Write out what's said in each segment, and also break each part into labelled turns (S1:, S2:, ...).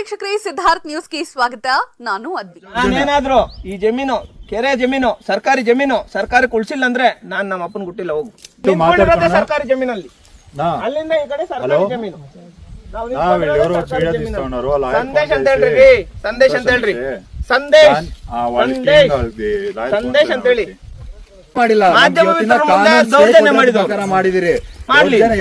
S1: ವೀಕ್ಷಕರೇ, ಸಿದ್ಧಾರ್ಥ್ ನ್ಯೂಸ್ಗೆ ಸ್ವಾಗತ. ನಾನು ಅದ್ವಿ.
S2: ನಾನೇನಾದ್ರೂ ಈ ಜಮೀನು ಕೆರೆ ಜಮೀನು ಸರ್ಕಾರಿ ಜಮೀನು ಸರ್ಕಾರಕ್ಕೆ ಉಳಿಸಿಲ್ಲ ಅಂದ್ರೆ ನಾನ್ ನಮ್ಮ ಅಪ್ಪನ ಗುಟ್ಟಿಲ್ಲ ಹೋಗು. ಸರ್ಕಾರಿ ಜಮೀನಲ್ಲಿ ಅಲ್ಲಿಂದ ಈ ಕಡೆ ಸರ್ಕಾರಿ ಜಮೀನು ಸಂದೇಶ್ ಅಂತ ಹೇಳ್ರಿ. ಸಂದೇಶ್ ಅಂತ ಹೇಳ್ರಿ. ಸಂದೇಶ್ ಸಂದೇಶ್ ಅಂತ ಹೇಳಿ
S3: ಮಾಡಿಲ್ಲ.
S2: ದೌರ್ಜನ್ಯ
S3: ಮಾಡಿದಿರಿ,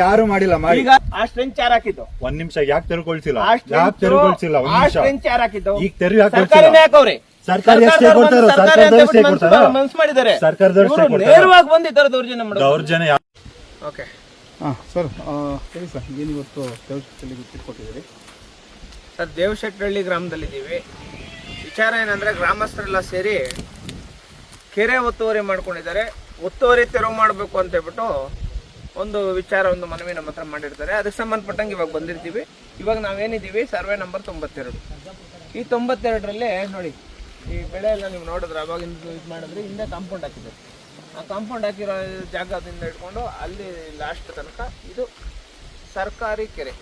S3: ಯಾರು ಮಾಡಿಲ್ಲ.
S2: ಈಗ ಆ ಸ್ಟ್ರೆಂಚ್ ಯಾರು ಹಾಕಿದ್ದು?
S3: ಒಂದ್ ನಿಮಿಷ ಯಾಕೆ ತೆರವುಗೊಳಿಸಿಲ್ಲ? ಯಾಕೆ ತೆರವುಗೊಳಿಸಿಲ್ಲ? ಒಂದ್ ನಿಮಿಷ
S2: ಸ್ಟ್ರೆಂಚ್ ಯಾರು ಹಾಕಿದ್ದು?
S3: ಈಗ ತೆರವು ಯಾಕೆ
S2: ಸರ್ಕಾರನೇ ಹಾಕವ್ರೆ.
S3: ಸರ್ಕಾರಿ ಎಷ್ಟೇ ಕೊಡ್ತಾರೋ ಸರ್ಕಾರದವ್ರು ಕೊಡ್ತಾರ.
S2: ಮನ್ಸ್ ಮಾಡಿದ್ದಾರೆ.
S3: ಸರ್ಕಾರದವ್ರು
S2: ನೇರವಾಗಿ ಬಂದು ಈ ತರ ದೌರ್ಜನ್ಯ ಮಾಡೋದು.
S3: ದೌರ್ಜನ್ಯ.
S2: ಓಕೆ
S4: ಸರ್ ಹೇಳಿ ಸರ್, ಏನಿವತ್ತು ದೇವಶೆಟ್ಟಿಹಳ್ಳಿಗೆ ಕೊಟ್ಟಿದ್ದೀರಿ?
S2: ಸರ್, ದೇವಶೆಟ್ಟಿಹಳ್ಳಿ ಗ್ರಾಮದಲ್ಲಿದ್ದೀವಿ. ವಿಚಾರ ಏನಂದ್ರೆ ಗ್ರಾಮಸ್ಥರೆಲ್ಲ ಸೇರಿ ಕೆರೆ ಒತ್ತುವರಿ ಮಾಡ್ಕೊಂಡಿದ್ದಾರೆ. ಒತ್ತುವರಿ ತೆರವು ಮಾಡಬೇಕು ಅಂತ ಹೇಳ್ಬಿಟ್ಟು ಒಂದು ವಿಚಾರ, ಒಂದು ಮನವಿ ನಮ್ಮ ಹತ್ರ ಮಾಡಿರ್ತಾರೆ. ಅದಕ್ಕೆ ಸಂಬಂಧಪಟ್ಟಂಗೆ ಇವಾಗ ಬಂದಿರ್ತೀವಿ. ಇವಾಗ ನಾವೇನಿದ್ದೀವಿ ಸರ್ವೆ ನಂಬರ್ 92. ಈ 92ರಲ್ಲಿ ನೋಡಿ, ಈ ಬೆಳೆ ಎಲ್ಲ ನೀವು ನೋಡಿದ್ರೆ ಅವಾಗಿಂದ ಇದು ಮಾಡಿದ್ರೆ ಹಿಂದೆ ಕಾಂಪೌಂಡ್ ಹಾಕಿದ್ದಾರೆ. ಆ ಕಾಂಪೌಂಡ್ ಹಾಕಿರೋ ಜಾಗದಿಂದ ಇಟ್ಕೊಂಡು ಅಲ್ಲಿ ಲಾಸ್ಟ್ ತನಕ ಇದು ಸರ್ಕಾರಿ ಕೆರೆ.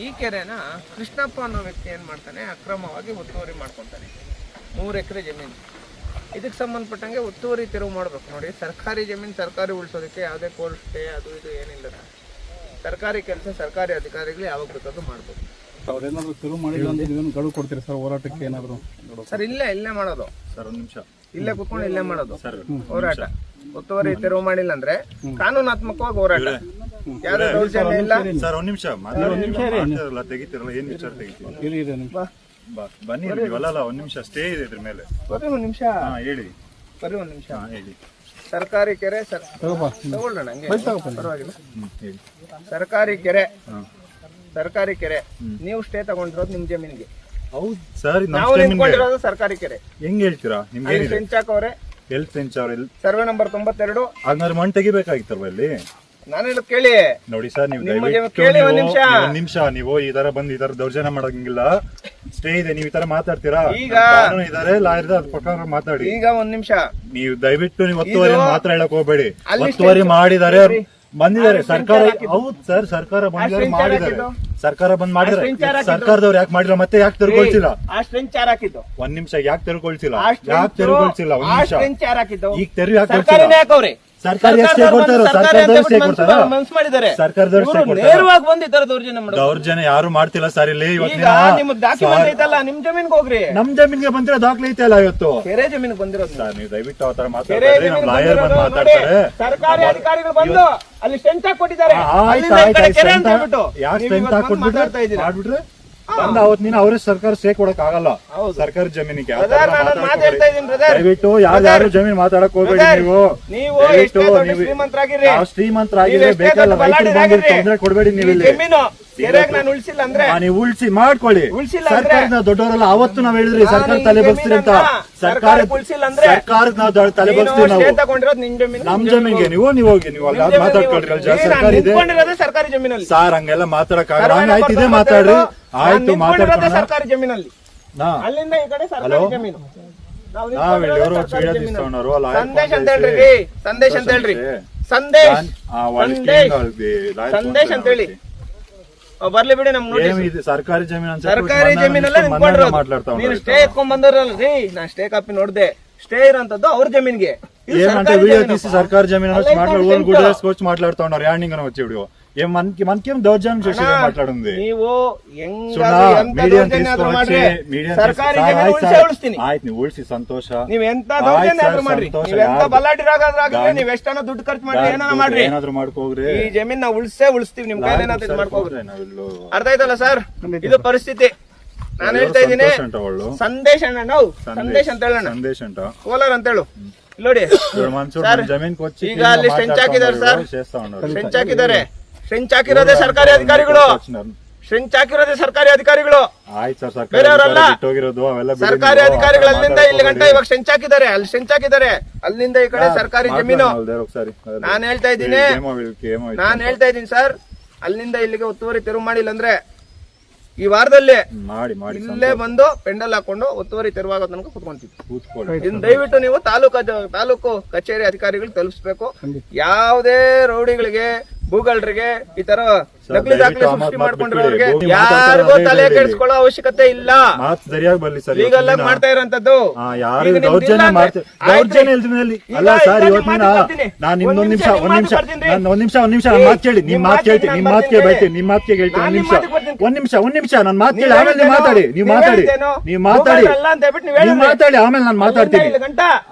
S2: ಈ ಕೆರೆನ ಕೃಷ್ಣಪ್ಪ ಅನ್ನೋ ವ್ಯಕ್ತಿ ಏನು ಮಾಡ್ತಾನೆ, ಅಕ್ರಮವಾಗಿ ಒತ್ತುವರಿ ಮಾಡ್ಕೊತಾನೆ. 3 ಎಕರೆ ಜಮೀನು. ಇದಕ್ಕೆ ಸಂಬಂಧಪಟ್ಟಂಗೆ ಒತ್ತುವರಿ ತೆರವು ಮಾಡ್ಬೇಕು. ನೋಡಿ, ಸರ್ಕಾರಿ ಜಮೀನು ಸರ್ಕಾರಿ ಉಳಿಸೋದಕ್ಕೆ ಯಾವುದೇ ಕೋರ್ಟ್ ಸ್ಟೇ ಅದು ಇದು ಏನಿಲ್ಲ. ಸರ್ಕಾರಿ ಕೆಲಸ ಸರ್ಕಾರಿ ಅಧಿಕಾರಿಗಳು ಯಾವಾಗ ಬೇಕಾದ್ರೂ ಮಾಡ್ಬೋದು.
S4: ಅವ್ರೇನಾದ್ರು ತೆರವು ಮಾಡಿಲ್ಲ ಅಂದ್ರೆ ನೀವೇನು ಗಡುವು ಕೊಡ್ತೀರಿ ಸರ್ ಹೋರಾಟಕ್ಕೆ? ಏನಾದ್ರು
S2: ಸರ್ ಇಲ್ಲೇ ಮಾಡೋದು
S3: ಸರ್, ಒಂದ್ ನಿಮಿಷ
S2: ಇಲ್ಲೇ ಕುತ್ಕೊಂಡು ಇಲ್ಲೇ ಮಾಡೋದು ಹೋರಾಟ. ಒತ್ತುವರಿ ತೆರವು ಮಾಡಿಲ್ಲ ಅಂದ್ರೆ ಕಾನೂನಾತ್ಮಕವಾಗಿ ಹೋರಾಟ. ಯಾವ್ದು ದೌರ್ಜನ್ಯ ಇಲ್ಲ.
S3: ಸರ್, ಒಂದ್ ನಿಮಿಷ ತೆಗಿತಿರಲ್ಲ, ಏನ್ ವಿಚಾರ ತೆಗಿತೀವಿ? ಬನ್ನಿ, ನೀವಲ್ಲ ಒಂದ್ ನಿಮಿಷ ಸ್ಟೇ ಇದೆ ಇದ್ರ ಮೇಲೆ.
S2: ಬರ್ರಿ ಒಂದ್ ನಿಮಿಷ
S3: ಹೇಳಿ.
S2: ಬರ್ರಿ ಒಂದ್ ನಿಮಿಷ
S3: ಹೇಳಿ.
S2: ಸರ್ಕಾರಿ ಕೆರೆ ತಗೊಳ್ಳೋಣ, ಹಂಗೆ ಪರವಾಗಿಲ್ಲ. ಸರ್ಕಾರಿ ಕೆರೆ ನೀವು ಸ್ಟೇ ತಗೊಂಡಿರೋದು ನಿಮ್ ಜಮೀನಿಗೆ.
S3: ಹೌದು ಸರ್,
S2: ನಾವು ನಿಂತ್ಕೊಂಡಿರೋದು ಸರ್ಕಾರಿ ಕೆರೆ.
S3: ಹೆಂಗ್ ಹೇಳ್ತೀರಾ? ನಿಮ್ಗೆ
S2: ಸೆಂಚ್ ಹಾಕವ್ರೆ.
S3: ಎಲ್ ಸೆಂಚ್ ಅವ್ರ
S2: ಸರ್ವೆ ನಂಬರ್ 92.
S3: ಹಂಗಾರೆ ಮಣ್ಣು ತೆಗಿಬೇಕಾಗಿತ್ತಲ್ವ ಇಲ್ಲಿ?
S2: ನಾನು ಹೇಳೋದು ಕೇಳಿ.
S3: ನೋಡಿ ಸರ್, ನೀವು
S2: ಕೇಳಿ ಒಂದ್ ನಿಮಿಷ.
S3: ಒಂದ್ ನಿಮಿಷ. ನೀವು ಈ ತರ ಬಂದು ಈ ತರ ದೌರ್ಜನ್ಯ ಮಾಡೋಂಗಿಲ್ಲ. ಸ್ಟೇ ಇದೆ, ನೀವು ಈ ತರ ಮಾತಾಡ್ತೀರಾ?
S2: ಈಗ
S3: ಇದಾರೆ ಲಾಯರ್, ಅದ್ ಪ್ರಕಾರ ಮಾತಾಡಿ.
S2: ಈಗ ಒಂದ್ ನಿಮಿಷ
S3: ನೀವು ದಯವಿಟ್ಟು ನೀವು ಒತ್ತುವರಿ ಮಾತ್ರ ಹೇಳಕ್ ಹೋಗ್ಬೇಡಿ. ಒತ್ತುವರಿ ಮಾಡಿದ್ದಾರೆ, ಬಂದಿದ್ದಾರೆ ಸರ್ಕಾರ. ಹೌದು ಸರ್, ಸರ್ಕಾರ ಬಂದಿದ್ದಾರೆ, ಮಾಡಿದ್ದಾರೆ. ಸರ್ಕಾರ ಬಂದ್ ಮಾಡಿದ್ದಾರೆ. ಸರ್ಕಾರದವ್ರು ಯಾಕೆ ಮಾಡಿಲ್ಲ? ಮತ್ತೆ ಯಾಕೆ ತೆರವುಗೊಳಿಸಿಲ್ಲ?
S2: ಆ ಸ್ಟ್ರೆಂಚ್ ಯಾರು ಹಾಕಿದ್ದು?
S3: ಒಂದ್ ನಿಮಿಷ ಯಾಕೆ ತೆರವುಗೊಳಿಸಿಲ್ಲ? ಯಾಕೆ ತೆರವುಗೊಳಿಸಿಲ್ಲ? ಒಂದ್ ನಿಮಿಷ. ಈಗ ತೆರವು ಯಾಕೆ
S2: ಹಾಕವ್ರೆ?
S3: ಸರ್ಕಾರಿ ಎಷ್ಟೇ ಕೊಡ್ತಾರೋ ಸರ್ಕಾರದವ್ರು ಸ್ಟೇ ಕೊಡ್ತಾರ.
S2: ಮನ್ಸ್ ಮಾಡಿದ್ದಾರೆ.
S3: ಸರ್ಕಾರದವ್ರು ಸ್ಟೇ ಕೊಡ್ತಾರ.
S2: ನೇರವಾಗಿ ಬಂದು ಈ ತರ ದೌರ್ಜನ್ಯ ಮಾಡೋದು.
S3: ದೌರ್ಜನ್ಯ ಯಾರು ಮಾಡ್ತಿಲ್ಲ ಸರ್ ಇಲ್ಲಿ.
S2: ಈಗ ನಿಮ್ ಡಾಕ್ಯುಮೆಂಟ್ ಐತಲ್ಲ, ನಿಮ್ ಜಮೀನ್ಗೆ ಹೋಗ್ರಿ.
S3: ನಮ್ ಜಮೀನ್ಗೆ ಬಂದಿರೋ ದಾಖಲೆ ಐತಲ್ಲ ಇವತ್ತು.
S2: ಕೆರೆ ಜಮೀನಿಗೆ ಬಂದಿರೋದು
S3: ಸರ್, ನೀವು ದಯವಿಟ್ಟು ಆ ತರ ಮಾತಾಡ್ತಾರೆ. ನಮ್ ಲಾಯರ್ ಬಂದು ಮಾತಾಡ್ತಾರೆ.
S2: ಸರ್ಕಾರಿ ಅಧಿಕಾರಿಗಳು ಬಂದು ಅಲ್ಲಿ ಸ್ಟೆಂಟ್ ಹಾಕೊಟ್ಟಿದ್ದಾರೆ.
S3: ಯಾಕೆ ಸ್ಟೆಂಟ್ ಹಾಕೊಟ್ಬಿಟ್ರೆ ಬಂದ ಅವತ್ ನೀನು ಅವರೇ ಸರ್ಕಾರ ಸ್ಟೇ ಕೊಡಕ್ ಆಗಲ್ಲ. ಸರ್ಕಾರಿ ಜಮೀನಿಗೆ ದಯವಿಟ್ಟು ಯಾರು ಜಮೀನ್ ಮಾತಾಡಕ್ ಹೋಗ್ಬೇಡಿ. ನೀವು ಶ್ರೀಮಂತರಾಗಿದ್ರೆ ಬೇಕಲ್ಲ, ರೈತರು ಬಂದು ತೊಂದ್ರೆ ಕೊಡ್ಬೇಡಿ. ನೀವು ಇಲ್ಲಿ ನೀವು ಉಳಿಸಿ ಮಾಡ್ಕೊಳ್ಳಿ. ಸರ್ಕಾರದ ನಾವು ಅವತ್ತು ನಾವ್ ಹೇಳಿದ್ರಿ ಸರ್ಕಾರ ತಲೆ ಬಗ್ಸ್ತೀರಿ ಅಂತ. ಸರ್ಕಾರಕ್ಕೆ ನಾವು ತಲೆ ಬಗ್ಸ್ತೀವಿ. ನಾವು ನಮ್ ಜಮೀನ್ಗೆ ನೀವು ಹೋಗಿ ನೀವು ಅಲ್ಲಿ ಮಾತಾಡ್ಕೊಳ್ರಿ. ಸರ್ಕಾರಿ ಇದೆ ಸಾರ್, ಹಂಗೆಲ್ಲ ಮಾತಾಡಕ್ ಆಗಲ್ಲ. ಆಯ್ತು, ಇದೇ ಮಾತಾಡ್ರಿ. ಆಯ್ತು, ಮಾತಾಡ್ಕೊಳ್ಳೋಣ.
S2: ಸರ್ಕಾರಿ ಜಮೀನಲ್ಲಿ ಅಲ್ಲಿಂದ ಈ ಕಡೆ ಸರ್ಕಾರಿ ಜಮೀನು. ಸಂದೇಶ್ ಅಂತ ಹೇಳ್ರಿ. ಸಂದೇಶ್ ಅಂತ ಹೇಳ್ರಿ. ಸಂದೇಶ್ ಅಂತ ಹೇಳಿ ಬರ್ಲಿ ಬಿಡಿ. ನಮ್
S3: ಸರ್ಕಾರಿ ಜಮೀನು,
S2: ಸರ್ಕಾರಿ ಜಮೀನಲ್ಲ ನಿಂತ್ಕೊಂಡಿರೋದು. ನೀನು ಸ್ಟೇ ಎತ್ಕೊಂಡ್ ಬಂದವ್ರಲ್ರಿ, ನಾ ಸ್ಟೇ ಕಾಪಿ ನೋಡ್ದೆ. ಸ್ಟೇ ಇರೋಂಥದ್ದು ಅವ್ರ ಜಮೀನ್ಗೆ.
S3: ఏమంటే వీడియో తీసి సర్కారు జమీన్ వచ్చి మాట్లాడు ఓన్ గుడ్ వచ్చి మాట్లాడుతా ఉన్నారు. యాడింగ్ అని వచ్చి వీడియో మనకేం దౌర్జన్యం చేసి మాట్లాడుంది.
S2: ನೀವು
S3: మీడియా తీసుకొచ్చి ಆಯ್ತು, ನೀವು ಉಳಿಸಿ ಸಂತೋಷ.
S2: ನೀವ್ ಎಂತ ದೌರ್ಜನ್ಯ ಮಾಡ್ರಿ, ನೀವೆಂತ ಬಲ್ಲಾಟಿ ರಾಗಾದ್ರೆ ನೀವ್ ಎಷ್ಟನ್ನ ದುಡ್ಡು ಖರ್ಚು ಮಾಡ್ರಿ, ಏನಾದ್ರು ಮಾಡ್ರಿ,
S3: ಏನಾದ್ರು ಮಾಡ್ಕೋಗ್ರಿ.
S2: ಈ ಜಮೀನ್ ನಾವು ಉಳಿಸ್ತೀವಿ. ನಿಮ್ ಕೈಲಿ ಏನಾದ್ರು ಮಾಡ್ಕೋಗ್ರಿ. ಅರ್ಥ ಆಯ್ತಲ್ಲ ಸರ್? ಇದು ಪರಿಸ್ಥಿತಿ. ನಾನು ಹೇಳ್ತಾ ಇದ್ದೀನಿ. ಸಂದೇಶ್ ಅಣ್ಣ, ನಾವು ಸಂದೇಶ್ ಅಂತ ಹೇಳೋಣ.
S3: ಸಂದೇಶ್ ಅಂತ
S2: ಕೋಲಾರ್ ಅಂತ ಹೇಳು. ನೋಡಿ, ಈಗ ಅಲ್ಲಿ ಸ್ಟ್ರೆಂಚ್ ಹಾಕಿದ್ದಾರೆ ಸರ್. ಸ್ಟ್ರೆಂಚ್ ಹಾಕಿದ್ದಾರೆ. ಸ್ಟ್ರೆಂಚ್ ಹಾಕಿರೋದೇ ಸರ್ಕಾರಿ ಅಧಿಕಾರಿಗಳು. ಸ್ಟ್ರೆಂಚ್ ಹಾಕಿರೋದೇ ಸರ್ಕಾರಿ ಅಧಿಕಾರಿಗಳು, ಬೇರೆಯವರಲ್ಲ. ಸರ್ಕಾರಿ ಅಧಿಕಾರಿಗಳು ಅಲ್ಲಿಂದ ಇಲ್ಲಿ ಗಂಟ ಇವಾಗ ಸ್ಟ್ರೆಂಚ್ ಹಾಕಿದ್ದಾರೆ. ಅಲ್ಲಿ ಸ್ಟ್ರೆಂಚ್ ಹಾಕಿದ್ದಾರೆ. ಅಲ್ಲಿಂದ ಈ ಕಡೆ ಸರ್ಕಾರಿ ಜಮೀನು. ನಾನು ಹೇಳ್ತಾ ಇದ್ದೀನಿ ಸರ್, ಅಲ್ಲಿಂದ ಇಲ್ಲಿಗೆ ಒತ್ತುವರಿ ತೆರವು ಮಾಡಿಲ್ಲ ಅಂದ್ರೆ ಈ ವಾರದಲ್ಲಿ ಇಲ್ಲೇ ಬಂದು ಪೆಂಡಲ್ ಹಾಕೊಂಡು ಒತ್ತುವರಿ ತೆರವಾಗೋ ತನಕ ಕುತ್ಕೊಂತೀವಿ. ಇನ್ನು ದಯವಿಟ್ಟು ನೀವು ತಾಲೂಕು ಕಚೇರಿ ಅಧಿಕಾರಿಗಳು ತಲುಪಿಸ್ಬೇಕು. ಯಾವುದೇ ರೌಡಿಗಳಿಗೆ ಭೂಗಳ್ರಿಗೆ ಈ ತರ
S3: ಸರ್,
S2: ನಕಲಿ ದಾಖಲೆ
S3: ದಯವಿಟ್ಟು
S2: ಸೃಷ್ಟಿ
S3: ಮಾತು
S2: ಮಾಡ್ಕೊಂಡಿರೋರಿಗೆ
S3: ಬಿಟ್ಬಿಡಿ.
S2: ಯಾರಿಗೂ
S3: ಮಾತಾಡ್ತಾರೆ,
S2: ತಲೆ
S3: ಹೇಳಿ.
S2: ಕೆಡಿಸ್ಕೊಳ್ಳೋ ಅವಶ್ಯಕತೆ ಇಲ್ಲ.
S3: ಮಾತು ಸರಿಯಾಗಿ ಬರ್ಲಿ ಸರ್.
S2: ಲೀಗಲ್ ಆಗಿ ಮಾಡ್ತಾ ಇರೋಂಥದ್ದು.
S3: ಯಾರು
S2: ಈಗ ನಿಮ್ದು
S3: ದೌರ್ಜನ್ಯ
S2: ಇಲ್ಲ ಅಂದ್ರೆ-
S3: ಮಾಡ್ತಾರೆ, ದೌರ್ಜನ್ಯ ಇಲ್ದಿನಲ್ಲಿ ಅಲ್ಲ
S2: ಈಗ
S3: ಸರ್.
S2: ನಿಮ್ಮ
S3: ಇವತ್ತಿನ
S2: ಮಾತಿಗೆ ಬರ್ತೀನಿ.
S3: ನಾನು ನಿಮ್ದೊಂದು
S2: ಒಂದ್
S3: ನಿಮಿಷ
S2: ನಿಮಿಷ
S3: ನಾನು ಮಾತು ಕೇಳಿ, ನಿಮ್ ಮಾತು ಕೇಳ್ತೀನಿ, ನಿಮ್ ಮಾತಿಗೆ ಬರ್ತೀನಿ, ನಿಮ್ ಮಾತಿಗೆ ಹೇಳ್ತೀನಿ. ಒಂದ್ ನಿಮಿಷ ನಾನು ಮಾತು ಕೇಳಿ ಆಮೇಲೆ ನೀವು ಮಾತಾಡಿ, ನೀವು ಮಾತಾಡಿ ಆಮೇಲೆ ನಾನು ಮಾತಾಡ್ತೀನಿ.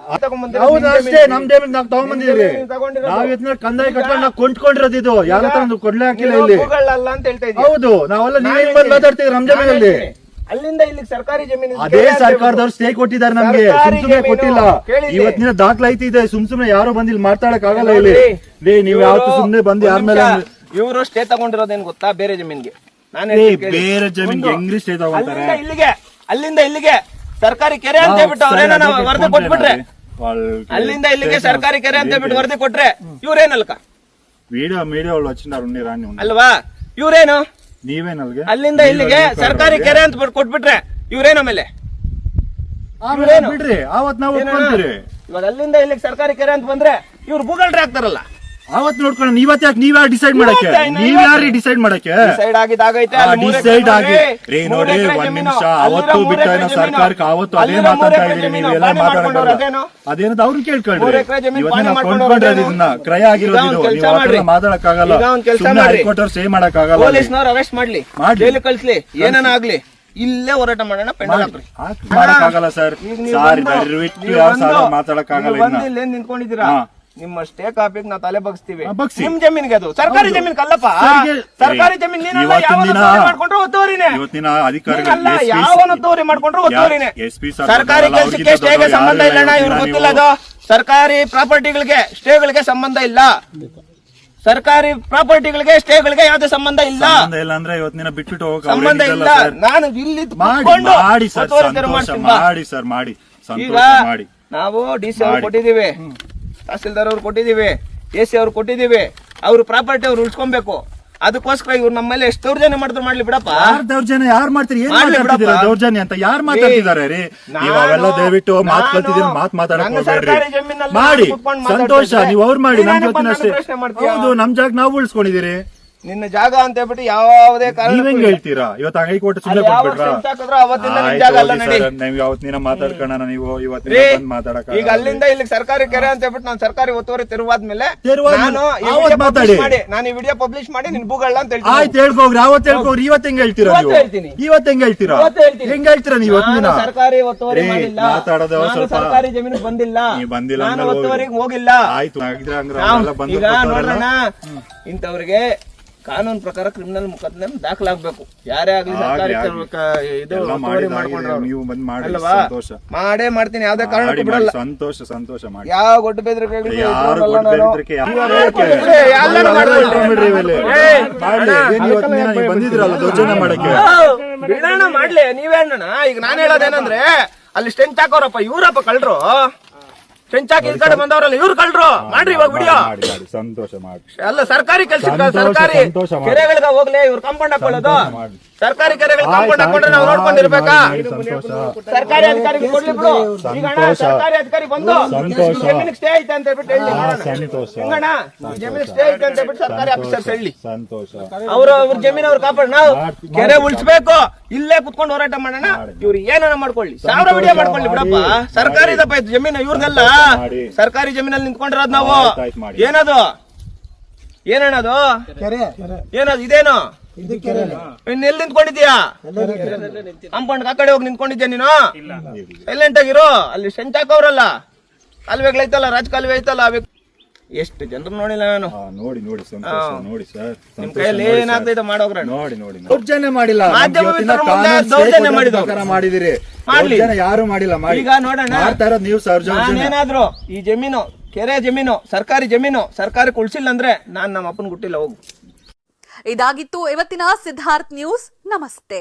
S3: ಹೌದು ಅಷ್ಟೇ, ನಮ್ ಜಮೀನ್ ನಾವು ತಗೊಂಡ್ಬಂದಿದ್ರಿ. ನಾವ್ ಇದನ್ನ ಕಂದಾಯ ಕಟ್ಕೊಂಡು ನಾವು ಕೊಂಡ್ಕೊಂಡಿರೋದು. ಇದು ಯಾರ ಹತ್ರ ಕೊಡ್ಲೇ ಹಾಕಿಲ್ಲ ಇಲ್ಲಿ.
S2: ಅಂತ ಹೇಳ್ತಾ ಇದ್ದೀನಿ.
S3: ಹೌದು, ನಾವೆಲ್ಲ ನೀವೇನ್ ಬಂದು ಮಾತಾಡ್ತೀವಿ ನಮ್ ಜಮೀನಲ್ಲಿ.
S2: ಅಲ್ಲಿಂದ ಇಲ್ಲಿಗೆ ಸರ್ಕಾರಿ ಜಮೀನು
S3: ಅದೇ ಸರ್ಕಾರದವ್ರು ಸ್ಟೇ ಕೊಟ್ಟಿದ್ದಾರೆ ನಮ್ಗೆ, ಸುಮ್ಸುಮ್ನೆ ಕೊಟ್ಟಿಲ್ಲ. ಇವತ್ತಿನ ದಾಖಲಾತಿ ಇದೆ, ಸುಮ್ಸುಮ್ನೆ ಯಾರು ಬಂದಿಲ್ಲ ಮಾತಾಡಕ್ ಆಗಲ್ಲ ಇಲ್ಲಿ. ನೀವ್ ಯಾವತ್ತು ಸುಮ್ನೆ ಬಂದು ಯಾರ ಮೇಲೆ
S2: ಇವರು ಸ್ಟೇ ತಗೊಂಡಿರೋದೇನ್ ಗೊತ್ತಾ? ಬೇರೆ ಜಮೀನ್ಗೆ.
S3: ಬೇರೆ ಜಮೀನ್ಗೆ ಹೆಂಗ್ರಿ ಸ್ಟೇ ತಗೊಂತಾರೆ?
S2: ಅಲ್ಲಿಂದ ಇಲ್ಲಿಗೆ ಸರ್ಕಾರಿ ಕೆರೆ ಅಂತ ಹೇಳ್ಬಿಟ್ಟು ಅವ್ರೇನ ವರದಿ ಕೊಟ್ಬಿಟ್ರೆ, ಅಲ್ಲಿಂದ ಇಲ್ಲಿಗೆ ಸರ್ಕಾರಿ ಕೆರೆ ಅಂತ ಹೇಳ್ಬಿಟ್ಟು ವರದಿ ಕೊಟ್ರೆ ಇವ್ರೇನಲ್ಕ
S3: మీడియా వాళ్ళు వచ్చినారు రాని
S2: ಅಲ್ವಾ? ಇವ್ರೇನು
S3: ನೀವೇನಲ್ಗೆ
S2: ಅಲ್ಲಿಂದ ಇಲ್ಲಿಗೆ ಸರ್ಕಾರಿ ಕೆರೆ ಅಂತ ಕೊಟ್ಬಿಟ್ರೆ ಇವ್ರೇನ ಮೇಲೆ
S3: ಬಿಡ್ರಿ. ಅವತ್ ನಾವು ಒಪ್ಕೊಂತೀರಿ.
S2: ಇವಾಗ ಅಲ್ಲಿಂದ ಇಲ್ಲಿಗೆ ಸರ್ಕಾರಿ ಕೆರೆ ಅಂತ ಬಂದ್ರೆ ಇವ್ರು ಭೂಗಳ್ರೆ ಆಗ್ತಾರಲ್ಲ.
S3: ಅವತ್ ನೋಡ್ಕೊಂಡು ಇವತ್ತು ಯಾಕೆ ನೀವ್ ಯಾರು ಡಿಸೈಡ್ ಮಾಡಕ್ಕೆ? ನೀವ್ ಯಾರು ಡಿಸೈಡ್ ಮಾಡಕ್ಕೆ?
S2: ಡಿಸೈಡ್ ಆಗಿದ್ದಾಗೈತೆ.
S3: ಡಿಸೈಡ್ ಆಗಿ ರೀ ನೋಡಿ, ಒಂದ್ ನಿಮಿಷ. ಅವತ್ತು ಬಿಟ್ಟ ಸರ್ಕಾರಕ್ಕೆ ಅವತ್ತು ಅದೇ ಮಾತಾಡ್ತಾ ಇದೀರಿ ನೀವೆಲ್ಲ ಮಾತಾಡೋದು. ಅದೇನದು ಅವ್ರನ್ನ ಕೇಳ್ಕೊಳ್ರಿ. ಇವತ್ತು ನಾವು ಕೊಂಡ್ಕೊಂಡ್ರೆ ಇದನ್ನ ಕ್ರಯ ಆಗಿರೋದು. ನೀವು ಮಾತಾಡಕ್ಕಾಗಲ್ಲ. ಹೈಕೋರ್ಟ್ ಅವ್ರು ಸೇ ಮಾಡಕ್ಕಾಗಲ್ಲ.
S2: ಪೊಲೀಸ್ನವ್ರು ಅರೆಸ್ಟ್ ಮಾಡ್ಲಿ, ಜೈಲು ಕಳ್ಸ್ಲಿ, ಏನನ ಆಗ್ಲಿ, ಇಲ್ಲೇ ಹೋರಾಟ ಮಾಡೋಣ. ಪೆಂಡಲ್ ಹಾಕ್ರಿ.
S3: ಮಾಡಕ್ಕಾಗಲ್ಲ ಸರ್. ದಯವಿಟ್ಟು ಯಾವ ಸಾಲ ಮಾತಾಡಕ್ಕಾಗಲ್ಲ.
S2: ಬಂದಿಲ್ಲ ಏನ್ ನಿಂತ್ಕೊಂಡಿದ್ದೀರಾ? ನಿಮ್ಮ ಸ್ಟೇ ಕಾಪಿಗೆ ನಾವು ತಲೆ ಬಗ್ಸ್ತೀವಿ. ನಿಮ್ ಜಮೀನ್ಗೆ ಅದು ಸರ್ಕಾರಿ ಜಮೀನ್ ಕಲ್ಲಪ್ಪ. ಸರ್ಕಾರಿ ಜಮೀನ್ ನೀನಲ್ಲ, ಮಾಡ್ಕೊಂಡ್ರು ಒತ್ತುವರಿನೇ.
S3: ಇವತ್ತಿನ ಅಧಿಕಾರಿ
S2: ಯಾವನ ಒತ್ತುವರಿ ಮಾಡ್ಕೊಂಡ್ರು ಒತ್ತುವರಿನೇ. ಸರ್ಕಾರಿ ಕೆಲಸಕ್ಕೆ ಸ್ಟೇಗೆ ಸಂಬಂಧ ಇಲ್ಲ ಅಣ್ಣ, ಇವ್ರು ಗೊತ್ತಿಲ್ಲ ಅದು. ಸರ್ಕಾರಿ ಪ್ರಾಪರ್ಟಿಗಳಿಗೆ ಸ್ಟೇಗಳಿಗೆ ಸಂಬಂಧ ಇಲ್ಲ. ಸರ್ಕಾರಿ ಪ್ರಾಪರ್ಟಿಗಳಿಗೆ ಸ್ಟೇಗಳಿಗೆ ಯಾವ್ದು ಸಂಬಂಧ ಇಲ್ಲ.
S3: ಅಂದ್ರೆ ಇವತ್ತಿನ ಬಿಟ್ಬಿಟ್ಟು
S2: ಸಂಬಂಧ ಇಲ್ಲ. ನಾನು ಇಲ್ಲಿ
S3: ಮಾಡಿ ಸರ್, ಮಾಡಿ
S2: ಈಗ ನಾವು ಡಿಸಿ ಅವ್ರು ಕೊಟ್ಟಿದೀವಿ, ತಹಸೀಲ್ದಾರ್ ಅವ್ರು ಕೊಟ್ಟಿದೀವಿ, ಎಸಿ ಅವ್ರು ಕೊಟ್ಟಿದೀವಿ. ಅವ್ರು ಪ್ರಾಪರ್ಟಿ ಅವ್ರು ಉಳಿಸ್ಕೊಬೇಕು. ಅದಕ್ಕೋಸ್ಕರ ಇವ್ರು ನಮ್ಮ ಮೇಲೆ ಎಷ್ಟು ದೌರ್ಜನ್ಯ ಮಾಡಿದ್ರು ಮಾಡ್ಲಿ ಬಿಡಪ್ಪ.
S3: ದೌರ್ಜನ್ಯ ಯಾರು ಮಾಡ್ತೀರಿ? ಏನ್ ಮಾತಾಡ್ತಿದ್ದೀರಾ? ದೌರ್ಜನ್ಯ ಅಂತ ಯಾರು ಮಾತಾಡ್ತಿದ್ದಾರೆ ರೀ? ನೀವು ಅವೆಲ್ಲ ದಯವಿಟ್ಟು ಮಾತು ಕಲ್ತಿದ್ದೀರಿ, ಮಾತು ಮಾತಾಡಕ್ ಹೋಗ್ಬೇಡ್ರಿ. ಮಾಡಿ ಸಂತೋಷ, ನೀವು ಅವ್ರು ಮಾಡಿ. ನಮ್ ಜೊತೆ ಅಷ್ಟೇ. ಹೌದು, ನಮ್ ಜಾಗ ನಾವು ಉಳಿಸ್ಕೊಂಡಿದೀರಿ.
S2: ನಿನ್ನ ಜಾಗ ಅಂತ ಹೇಳ್ಬಿಟ್ಟು ಯಾವುದೇ
S3: ನೀವ್ ಹೆಂಗ್ ಹೇಳ್ತೀರಾ? ಇವತ್ತು ಹೈಕೋರ್ಟ್ ಸುಮ್ಮನೆ ಕೊಟ್ಬಿಟ್ರಾ? ನೀವು ಯಾವತ್ತಿನ ಮಾತಾಡ್ಕೋಣ. ನೀವು ಇವತ್ತಿನ ಮಾತಾಡಕ
S2: ಈಗ ಅಲ್ಲಿಂದ ಇಲ್ಲಿ ಸರ್ಕಾರಿ ಕೆರೆ ಅಂತ ಹೇಳ್ಬಿಟ್ಟು ನಾನು ಸರ್ಕಾರಿ ಒತ್ತುವರಿ ತೆರವಾದ್ಮೇಲೆ ನಾನು ಈ ವಿಡಿಯೋ ಪಬ್ಲಿಷ್ ಮಾಡಿ ನಿನ್ ಭೂಗಳ ಅಂತ ಹೇಳ್ತೀನಿ.
S3: ಆಯ್ತು, ಹೇಳ್ಕೋಗ್ರಿ. ಅವತ್ತು ಹೇಳ್ಕೋಗ್ರಿ. ಇವತ್ತು ಹೆಂಗ್ ಹೇಳ್ತೀರಾ? ಇವತ್ತು ಹೆಂಗ್ ಹೇಳ್ತೀರಾ? ಹೆಂಗ್ ಹೇಳ್ತೀರಾ ನೀವು? ಇವತ್ತಿನ
S2: ಸರ್ಕಾರಿ ಒತ್ತುವರಿ ಮಾಡಿಲ್ಲ,
S3: ಮಾತಾಡೋದು ಸ್ವಲ್ಪ
S2: ಸರ್ಕಾರಿ ಜಮೀನು ಬಂದಿಲ್ಲ,
S3: ಬಂದಿಲ್ಲ,
S2: ನಾನು ಒತ್ತುವರಿಗೆ ಹೋಗಿಲ್ಲ.
S3: ಆಯ್ತು,
S2: ಈಗ ನೋಡೋಣ, ಇಂಥವ್ರಿಗೆ ಕಾನೂನು ಪ್ರಕಾರ ಕ್ರಿಮಿನಲ್ ಮುಖದ್ನ ದಾಖಲಾಗಬೇಕು. ಯಾರೇ ಆಗ್ಲಿ ಸರ್ಕಾರಿ ಇದು ಮಾಡೇ ಮಾಡ್ತೀನಿ, ಯಾವ್ದೇ ಕಾರಣಕ್ಕೂ ಬಿಡಲ್ಲ.
S3: ಸಂತೋಷ ಮಾಡಿ.
S2: ಯಾವ ಗೊಡ್ಡು ಬೆದರಿಕೆಗಳು
S3: ಬಂದಿದ್ರಲ್ಲ ದೌರ್ಜನ್ಯ ಮಾಡಕ್ಕೆ,
S2: ಬಿಡೋಣ ಮಾಡ್ಲಿ. ನೀವೇ ಅಣ್ಣ. ಈಗ ನಾನ್ ಹೇಳೋದೇನಂದ್ರೆ, ಅಲ್ಲಿ ಸ್ಟೆಂಚ್ ಹಾಕೋರಪ್ಪ ಇವ್ರಪ್ಪ ಕಳ್ರು. ಸ್ಟೆಂಚ್ ಹಾಕಿ ಈ ಕಡೆ ಬಂದವರಲ್ಲ ಇವ್ರು ಕಳ್ರು. ಮಾಡ್ರಿ ಇವಾಗ ವಿಡಿಯೋ.
S3: ಸಂತೋಷ ಮಾಡಿ.
S2: ಅಲ್ಲ ಸರ್ಕಾರಿ ಕೆಲ್ಸಕ್ಕೆ ಸರ್ಕಾರಿ ಕೆರೆಗಳಿಗೆ ಹೋಗ್ಲಿ ಇವ್ರು ಕಾಂಪೌಂಡ್ ಹಾಕೊಳ್ಳೋದು. ಸರ್ಕಾರಿ ಕೆರೆಗಳಿಗೆ ಕಾಂಪೌಂಡ್ ಹಾಕೊಂಡ್ರೆ ನಾವು ನೋಡ್ಕೊಂಡಿರ್ಬೇಕಾ? ಸರ್ಕಾರಿ ಅಧಿಕಾರಿಗೆ ಕೊಡ್ಲಿ ಬಿಡು. ಈಗ ಸರ್ಕಾರಿ ಅಧಿಕಾರಿ ಬಂದು ಜಮೀನಿಗೆ ಸ್ಟೇ ಐತೆ ಅಂತ ಹೇಳ್ಬಿಟ್ಟು ಹೇಳಿ, ಹಿಂಗಣ್ಣ ಜಮೀನಿಗೆ ಸ್ಟೇ ಐತೆ ಅಂತ ಹೇಳ್ಬಿಟ್ಟು ಸರ್ಕಾರಿ ಆಫೀಸರ್ಸ್ ಹೇಳಿ, ಅವ್ರ ಜಮೀನ್ ಅವ್ರು ಕಾಪಾಡ. ನಾವು ಕೆರೆ ಉಳಿಸ್ಬೇಕು, ಇಲ್ಲೇ ಕುತ್ಕೊಂಡು ಹೋರಾಟ ಮಾಡೋಣ. ಇವ್ರು ಏನನ್ನ ಮಾಡ್ಕೊಳ್ಳಿ, 1000 ವಿಡಿಯೋ ಮಾಡ್ಕೊಳ್ಳಿ ಬಿಡಪ್ಪ. ಸರ್ಕಾರಿ ದಪ್ಪ ಇತ್ತು ಜಮೀನು ಇವ್ರನ್ನೆಲ್ಲ. ಸರ್ಕಾರಿ ಜಮೀನಲ್ಲಿ ನಿಂತ್ಕೊಂಡಿರೋದು ನಾವು. ಏನದು ಏನದು ಏನದು ಇದೇನು? ಎಲ್ಲಿ ನಿಂತ್ಕೊಂಡಿದ್ಯಾ? ಕಾಂಪೌಂಡ್ ಆ ಕಡೆ ಹೋಗಿ ನಿಂತ್ಕೊಂಡಿದ್ಯಾ ನೀನು? ಸೈಲೆಂಟ್ ಆಗಿರು. ಅಲ್ಲಿ ಸೆಂಚ್ ಹಾಕೋರಲ್ಲ, ಕಾಲುವೆಗಳೈತಲ್ಲ, ರಾಜ ಕಾಲುವೆ ಐತಲ್ಲ, ಎಷ್ಟು ಜನರು ನೋಡಿಲ್ಲ ನಾನು.
S3: ನೋಡಿ ಸರ್,
S2: ನಿಮ್ ಕೈಯಲ್ಲಿ ಏನಾಗ್ತೈತೆ ಮಾಡೋಗ್ರ.
S3: ನೋಡಿ ದೌರ್ಜನ್ಯ ಮಾಡಿಲ್ಲ,
S2: ದೌರ್ಜನ್ಯ
S3: ಮಾಡಿದಿರಿ. ಯಾರು ಮಾಡಿಲ್ಲ.
S2: ಈಗ ನೋಡೋಣ,
S3: ನೀವು
S2: ನಾನೇನಾದ್ರು ಈ ಜಮೀನು ಕೆರೆ ಜಮೀನು ಸರ್ಕಾರಿ ಜಮೀನು ಸರ್ಕಾರಕ್ಕೆ ಉಳಿಸಿಲ್ಲ ಅಂದ್ರೆ ನಾನ್ ನಮ್ಮ ಅಪ್ಪನ್ ಗುಟ್ಟಿಲ್ಲ ಹೋಗು.
S1: ಇದಾಗಿತ್ತು ಇವತ್ತಿನ ಸಿದ್ಧಾರ್ಥ್ ನ್ಯೂಸ್. ನಮಸ್ತೆ.